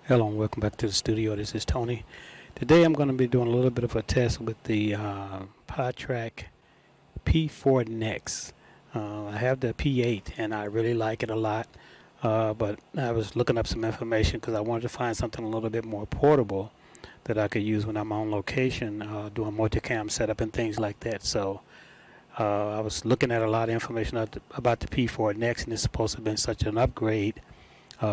Hello and welcome back to the studio. This is Tony. Today I'm going to be doing a little bit of a test with the PodTrak P4Next. I have the P8 and I really like it a lot, but I was looking up some information because I wanted to find something a little bit more portable that I could use when I'm on location, doing multicam setup and things like that. So I was looking at a lot of information about the P4Next, and it's supposed to have been such an upgrade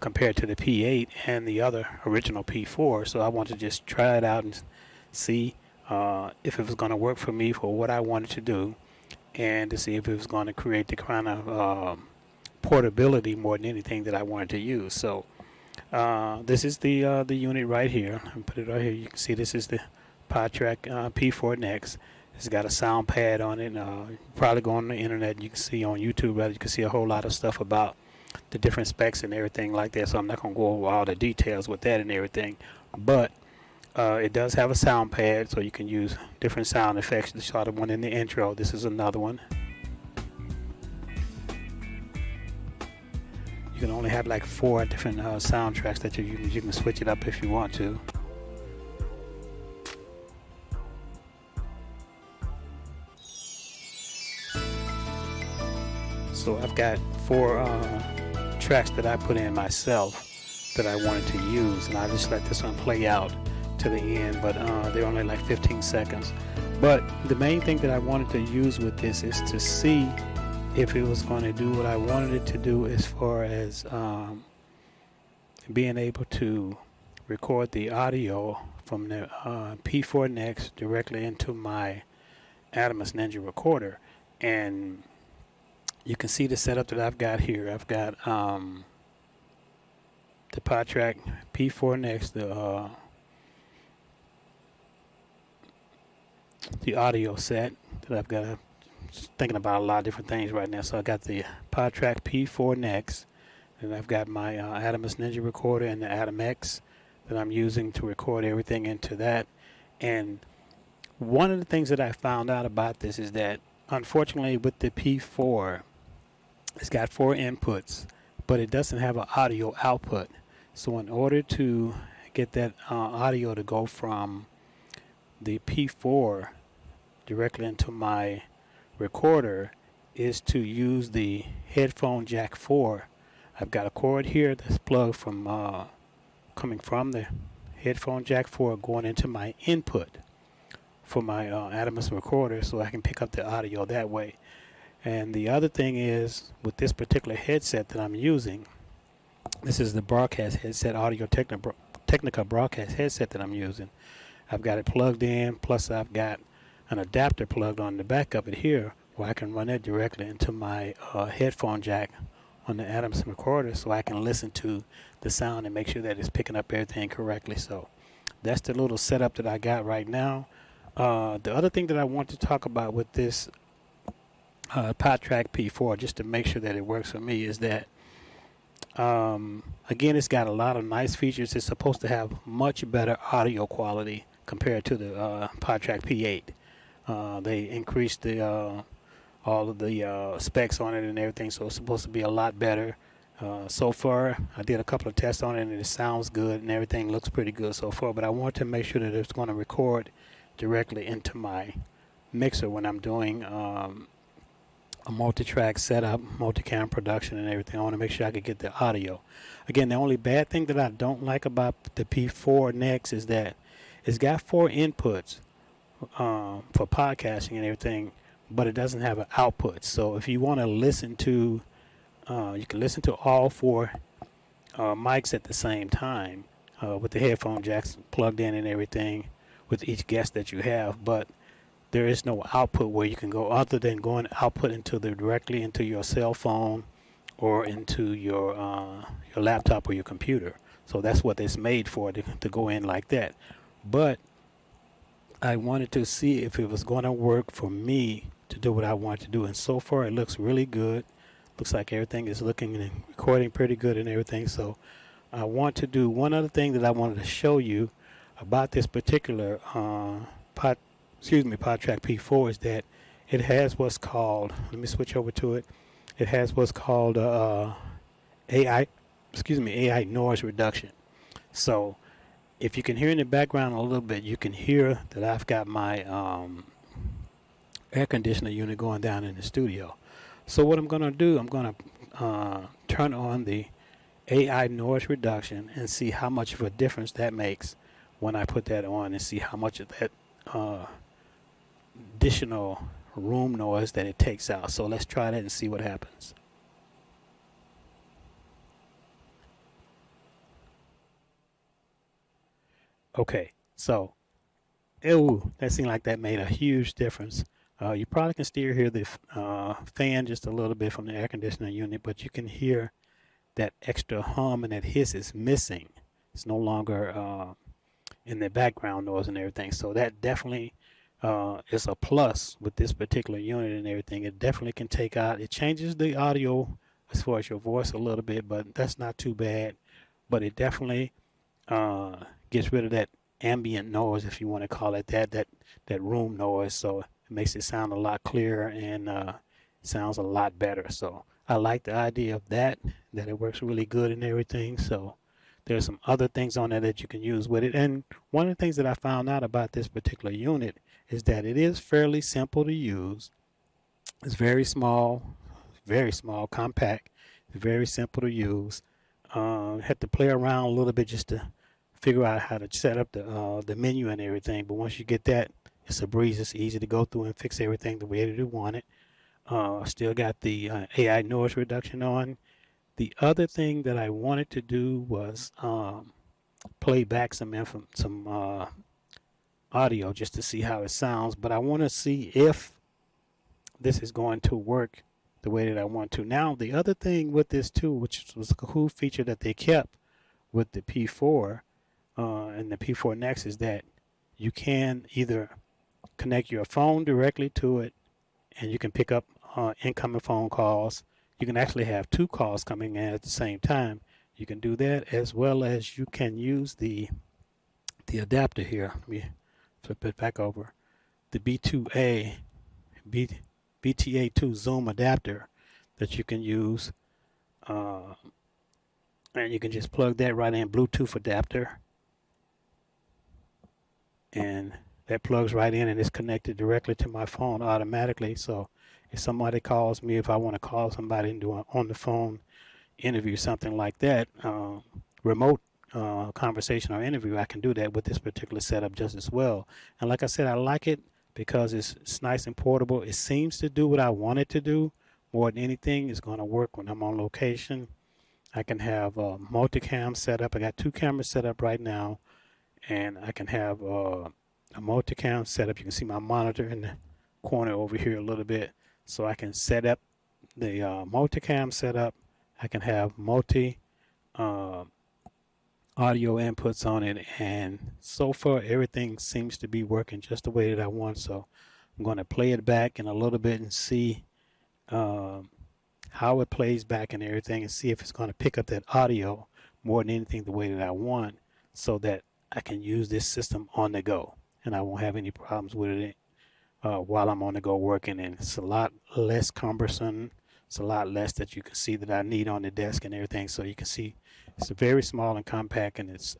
compared to the P8 and the other original P4. So I wanted to just try it out and see if it was going to work for me for what I wanted to do, and to see if it was going to create the kind of portability more than anything that I wanted to use. So this is the unit right here. I'll put it right here. You can see this is the PodTrak P4Next. It's got a sound pad on it. Probably go on the internet. You can see on YouTube, you can see a whole lot of stuff about the different specs and everything like that. So I'm not going to go over all the details with that and everything. But it does have a sound pad, so you can use different sound effects. You saw the one in the intro. This is another one. You can only have like 4 different soundtracks that you use. You can switch it up if you want to. So I've got 4 tracks that I put in myself that I wanted to use, and I just let this one play out to the end, but they're only like 15 seconds. But the main thing that I wanted to use with this is to see if it was going to do what I wanted it to do, as far as being able to record the audio from the P4Next directly into my Adamus Ninja recorder. And you can see the setup that I've got here. I've got the PodTrak P4Next, the audio set that I've got. I'm thinking about a lot of different things right now. So I got the PodTrak P4Next, and I've got my Adamus Ninja recorder and the Atom X that I'm using to record everything into that. And one of the things that I found out about this is that, unfortunately, with the P4, it's got 4 inputs, but it doesn't have an audio output. So in order to get that audio to go from the P4 directly into my recorder is to use the headphone jack 4. I've got a cord here that's plugged from coming from the headphone jack 4 going into my input for my Adamus recorder, so I can pick up the audio that way. And the other thing is, with this particular headset that I'm using, this is the broadcast headset, Audio Technica broadcast headset that I'm using. I've got it plugged in, plus I've got an adapter plugged on the back of it here, where I can run it directly into my headphone jack on the Adamus recorder, so I can listen to the sound and make sure that it's picking up everything correctly. So that's the little setup that I got right now. The other thing that I want to talk about with this PodTrak P4, just to make sure that it works for me, is that again, it's got a lot of nice features. It's supposed to have much better audio quality compared to the PodTrak P8. They increased the all of the specs on it and everything, so it's supposed to be a lot better. So far, I did a couple of tests on it, and it sounds good and everything looks pretty good so far, but I want to make sure that it's going to record directly into my mixer when I'm doing a multi-track setup, multi-cam production and everything. I want to make sure I can get the audio. Again, the only bad thing that I don't like about the P4Next is that it's got 4 inputs for podcasting and everything, but it doesn't have an output. So if you want to listen to, you can listen to all 4 mics at the same time with the headphone jacks plugged in and everything with each guest that you have, but there is no output where you can go other than going output into directly into your cell phone or into your laptop or your computer. So that's what it's made for, to go in like that. But I wanted to see if it was going to work for me to do what I want to do, and so far it looks really good. Looks like everything is looking and recording pretty good and everything. So I want to do one other thing that I wanted to show you about this particular PodTrak P4, is that it has what's called, let me switch over to it. It has what's called AI noise reduction. So if you can hear in the background a little bit, you can hear that I've got my air conditioner unit going down in the studio. So what I'm going to do, I'm going to turn on the AI noise reduction and see how much of a difference that makes when I put that on, and see how much of that additional room noise that it takes out. So let's try that and see what happens. Okay, so that seemed like that made a huge difference. You probably can still hear the fan just a little bit from the air conditioning unit, but you can hear that extra hum and that hiss is missing. It's no longer in the background noise and everything. So that definitely is a plus with this particular unit and everything. It definitely can take out, it changes the audio as far as your voice a little bit, but that's not too bad. But it definitely gets rid of that ambient noise, if you want to call it that room noise. So it makes it sound a lot clearer and sounds a lot better. So I like the idea of that it works really good and everything. So there's some other things on there that you can use with it. And one of the things that I found out about this particular unit is that it is fairly simple to use. It's very small, compact, very simple to use. Had to play around a little bit just to figure out how to set up the menu and everything. But once you get that, it's a breeze. It's easy to go through and fix everything the way that you want it. Still got the AI noise reduction on. The other thing that I wanted to do was play back some audio just to see how it sounds. But I want to see if this is going to work the way that I want to. Now, the other thing with this too, which was a cool feature that they kept with the P4 and the P4Next, is that you can either connect your phone directly to it and you can pick up incoming phone calls. You can actually have two calls coming in at the same time. You can do that, as well as you can use the adapter here. Let me flip it back over. The BTA2 Zoom adapter that you can use. And you can just plug that right in, Bluetooth adapter. And that plugs right in and it's connected directly to my phone automatically. So if somebody calls me, if I want to call somebody and do an on the phone interview, something like that, remote conversation or interview, I can do that with this particular setup just as well. And like I said, I like it because it's nice and portable. It seems to do what I want it to do more than anything. It's going to work when I'm on location. I can have multicam set up. I got two cameras set up right now, and I can have a multicam set up. You can see my monitor in the corner over here a little bit. So I can set up the multicam setup. I can have multi audio inputs on it, and so far everything seems to be working just the way that I want. So I'm going to play it back in a little bit and see how it plays back and everything, and see if it's going to pick up that audio more than anything the way that I want, so that I can use this system on the go and I won't have any problems with it while I'm on the go working. And it's a lot less cumbersome. It's a lot less that you can see that I need on the desk and everything. So you can see it's very small and compact, and it's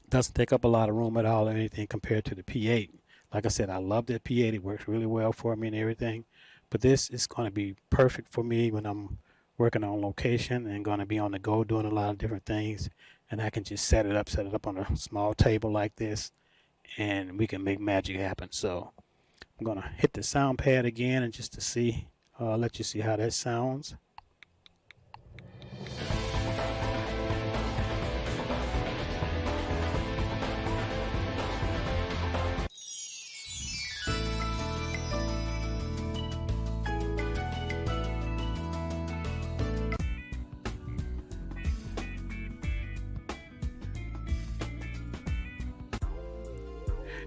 doesn't take up a lot of room at all or anything compared to the P8. Like I said, I love that P8. It works really well for me and everything. But this is going to be perfect for me when I'm working on location and going to be on the go doing a lot of different things. And I can just set it up on a small table like this, and we can make magic happen. So I'm going to hit the sound pad again and just to see, let you see how that sounds.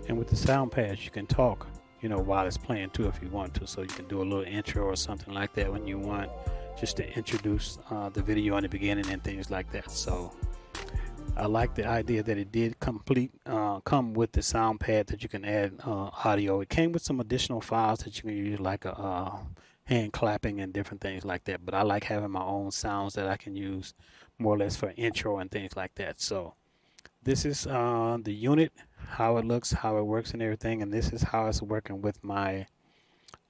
And with the sound pads, you can talk, while it's playing too if you want to. So you can do a little intro or something like that when you want, just to introduce the video in the beginning and things like that. So I like the idea that it did come with the sound pad that you can add audio. It came with some additional files that you can use, like a and clapping and different things like that. But I like having my own sounds that I can use more or less for intro and things like that. So this is the unit, how it looks, how it works and everything. And this is how it's working with my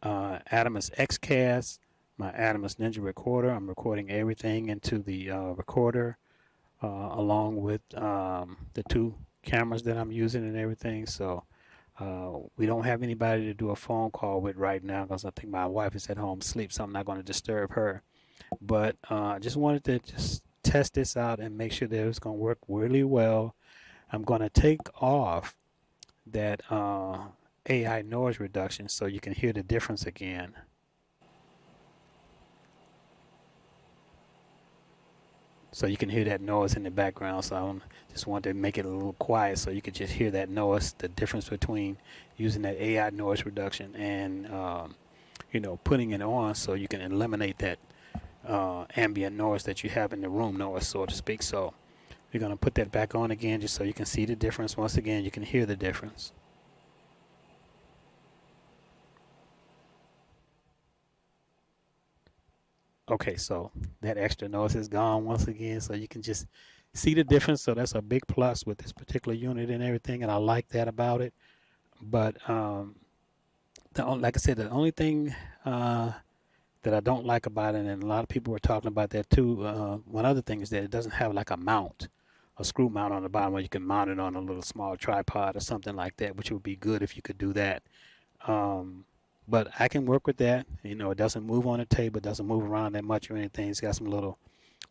Adamus XCast, my Adamus Ninja recorder. I'm recording everything into the recorder along with the two cameras that I'm using and everything. So we don't have anybody to do a phone call with right now because I think my wife is at home asleep, so I'm not going to disturb her. But I just wanted to just test this out and make sure that it's going to work really well. I'm going to take off that AI noise reduction so you can hear the difference again. So you can hear that noise in the background. So I just wanted to make it a little quiet so you could just hear that noise, the difference between using that AI noise reduction and putting it on so you can eliminate that ambient noise that you have in the room noise, so to speak. So we're going to put that back on again just so you can see the difference. Once again, you can hear the difference. Okay, so that extra noise is gone once again, so you can just see the difference. So that's a big plus with this particular unit and everything, and I like that about it. But like I said, the only thing that I don't like about it, and a lot of people were talking about that too. One other thing is that it doesn't have like a screw mount on the bottom where you can mount it on a little small tripod or something like that, which would be good if you could do that. But I can work with that. It doesn't move on the table, it doesn't move around that much or anything. It's got some little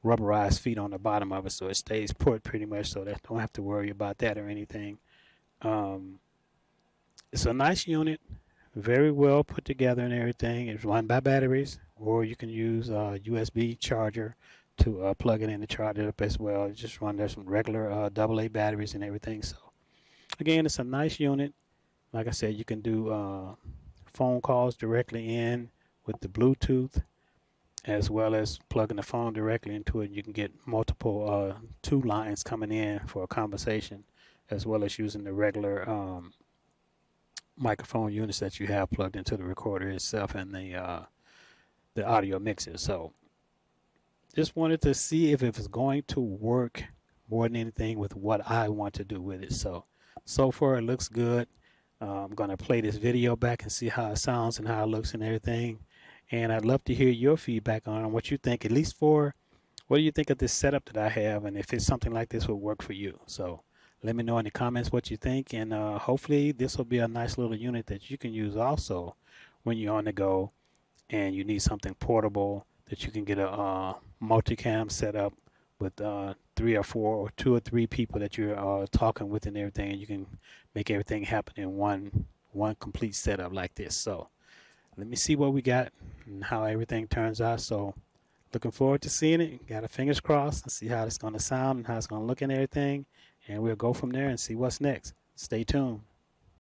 rubberized feet on the bottom of it, so it stays put pretty much, so that don't have to worry about that or anything. It's a nice unit, very well put together and everything. It's run by batteries, or you can use a USB charger to plug it in and charge it up as well. There's some regular AA batteries and everything. So again, it's a nice unit. Like I said, you can do phone calls directly in with the Bluetooth, as well as plugging the phone directly into it. You can get multiple two lines coming in for a conversation, as well as using the regular microphone units that you have plugged into the recorder itself and the audio mixer. So just wanted to see if it was going to work more than anything with what I want to do with it. So far it looks good. I'm going to play this video back and see how it sounds and how it looks and everything. And I'd love to hear your feedback on what you think, at least for what do you think of this setup that I have, and if it's something like this will work for you. So let me know in the comments what you think, and hopefully this will be a nice little unit that you can use also when you're on the go and you need something portable, that you can get a multicam set up with 3 or 4 or 2 or 3 people that you're talking with and everything, and you can make everything happen in one complete setup like this. So let me see what we got and how everything turns out. So looking forward to seeing it. Got our fingers crossed and see how it's going to sound and how it's going to look and everything, and we'll go from there and see what's next. Stay tuned.